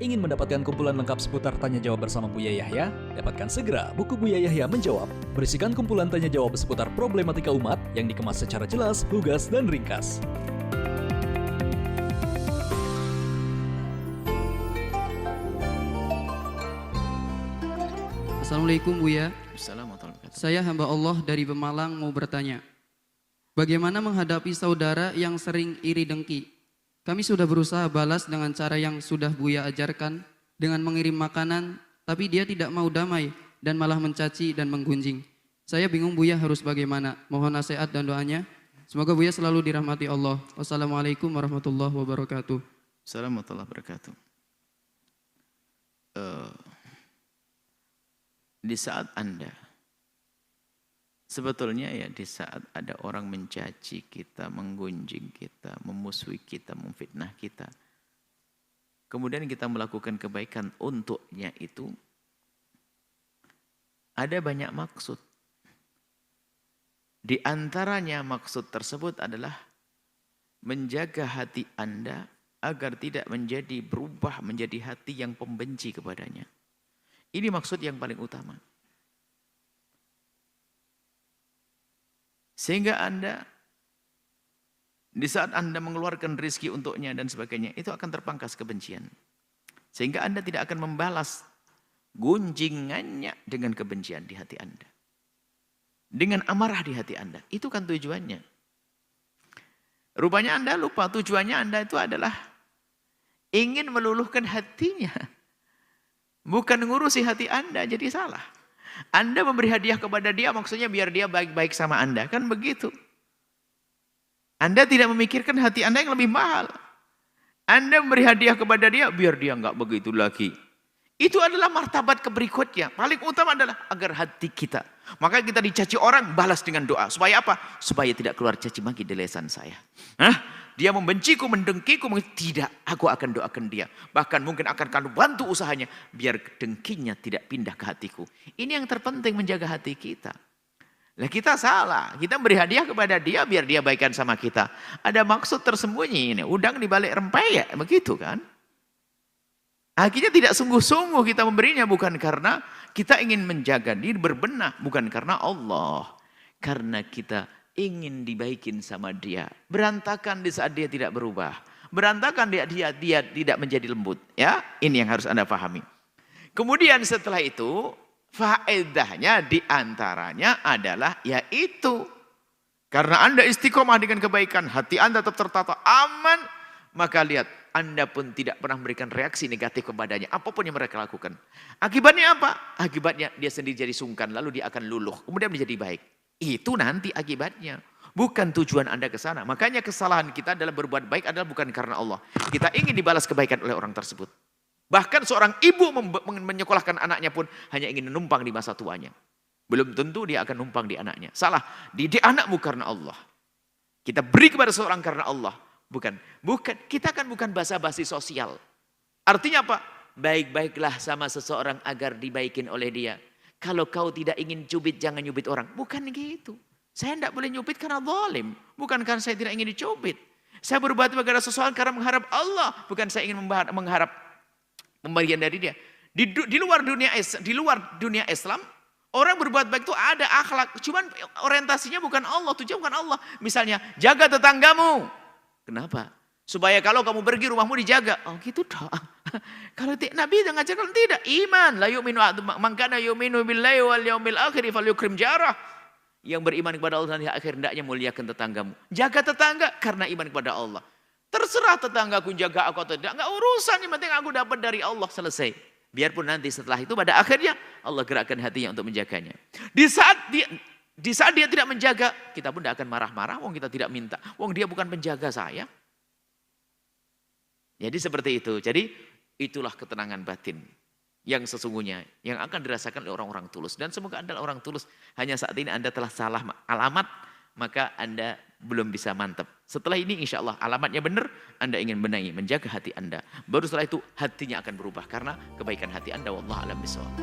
Ingin mendapatkan kumpulan lengkap seputar Tanya Jawab bersama Buya Yahya? Dapatkan segera buku Buya Yahya Menjawab. Berisikan kumpulan tanya jawab seputar problematika umat yang dikemas secara jelas, lugas, dan ringkas. Assalamualaikum Buya. Assalamualaikum. Saya hamba Allah dari Pemalang mau bertanya. Bagaimana menghadapi saudara yang sering iri dengki? Kami sudah berusaha balas dengan cara yang sudah Buya ajarkan dengan mengirim makanan, tapi dia tidak mau damai dan malah mencaci dan menggunjing. Saya bingung Buya harus bagaimana. Mohon nasihat dan doanya. Semoga Buya selalu dirahmati Allah. Wassalamualaikum warahmatullahi wabarakatuh. Assalamualaikum warahmatullahi wabarakatuh. Di saat Anda, sebetulnya ya di saat ada orang mencaci kita, menggunjing kita, memusuhi kita, memfitnah kita, kemudian kita melakukan kebaikan untuknya itu, ada banyak maksud. Di antaranya maksud tersebut adalah menjaga hati Anda agar tidak berubah menjadi hati yang pembenci kepadanya. Ini maksud yang paling utama. Sehingga Anda, di saat Anda mengeluarkan rezeki untuknya dan sebagainya, itu akan terpangkas kebencian. Sehingga Anda tidak akan membalas gunjingannya dengan kebencian di hati Anda. Dengan amarah di hati Anda. Itu kan tujuannya. Rupanya Anda lupa tujuannya Anda itu adalah ingin meluluhkan hatinya. Bukan ngurusi hati Anda, jadi salah. Anda memberi hadiah kepada dia maksudnya biar dia baik-baik sama Anda. Kan begitu. Anda tidak memikirkan hati Anda yang lebih mahal. Anda memberi hadiah kepada dia biar dia enggak begitu lagi. Itu adalah martabat berikutnya. Paling utama adalah agar hati kita. Maka kita dicaci orang, balas dengan doa. Supaya apa? Supaya tidak keluar caci maki di lisan saya. Dia membenciku, mendengkiku, tidak. Aku akan doakan dia. Bahkan mungkin akan bantu usahanya. Biar dengkinya tidak pindah ke hatiku. Ini yang terpenting menjaga hati kita. Lah kita salah. Kita beri hadiah kepada dia biar dia baikkan sama kita. Ada maksud tersembunyi ini. Udang di balik rempeyek. Begitu kan? Akhirnya tidak sungguh-sungguh kita memberinya. Bukan karena kita ingin menjaga diri berbenah. Bukan karena Allah. Karena kita ingin dibaikin sama dia. Berantakan di saat dia tidak berubah. Berantakan dia tidak menjadi lembut. Ya, ini yang harus Anda pahami. Kemudian setelah itu, faedahnya diantaranya adalah yaitu. Karena Anda istiqomah dengan kebaikan, hati Anda tetap tertata aman, maka lihat, Anda pun tidak pernah memberikan reaksi negatif kepadanya. Apapun yang mereka lakukan. Akibatnya apa? Akibatnya dia sendiri jadi sungkan, lalu dia akan luluh. Kemudian menjadi baik. Itu nanti akibatnya. Bukan tujuan Anda ke sana. Makanya kesalahan kita adalah berbuat baik adalah bukan karena Allah. Kita ingin dibalas kebaikan oleh orang tersebut. Bahkan seorang ibu menyekolahkan anaknya pun hanya ingin menumpang di masa tuanya. Belum tentu dia akan numpang di anaknya. Salah. Didik anakmu karena Allah. Kita beri kepada seorang karena Allah. Bukan. Kita kan bukan basa-basi sosial. Artinya apa? Baik-baiklah sama seseorang agar dibaikin oleh dia. Kalau kau tidak ingin cubit, jangan nyubit orang. Bukan gitu. Saya tidak boleh nyubit karena zalim. Bukan karena saya tidak ingin dicubit. Saya berbuat kepada seseorang karena mengharap Allah. Bukan saya ingin mengharap pemberian dari dia. Di luar dunia Islam, orang berbuat baik itu ada akhlak. Cuman orientasinya bukan Allah. Tujuan bukan Allah. Misalnya, jaga tetanggamu. Kenapa? Supaya kalau kamu pergi rumahmu dijaga. Oh gitu toh. Kalau Nabi mengajarkan tidak. Iman. La yu'minu man kana yu'minu billahi wal yaumil akhir falyukrim jarah. Yang beriman kepada Allah dan hari akhir hendaknya muliakan tetanggamu. Jaga tetangga karena iman kepada Allah. Terserah tetanggaku jaga aku atau tidak. Enggak urusan, yang penting aku dapat dari Allah, selesai. Biarpun nanti setelah itu pada akhirnya Allah gerakkan hatinya untuk menjaganya. Di saat dia tidak menjaga, kita pun tidak akan marah-marah. Wong kita tidak minta. Wong dia bukan penjaga saya. Jadi seperti itu. Jadi itulah ketenangan batin yang sesungguhnya yang akan dirasakan oleh orang-orang tulus. Dan semoga Anda orang tulus. Hanya saat ini Anda telah salah alamat, maka Anda belum bisa mantap. Setelah ini insya Allah alamatnya benar, Anda ingin benahi, menjaga hati Anda. Baru setelah itu hatinya akan berubah karena kebaikan hati Anda. Wallahu a'lam bishawab.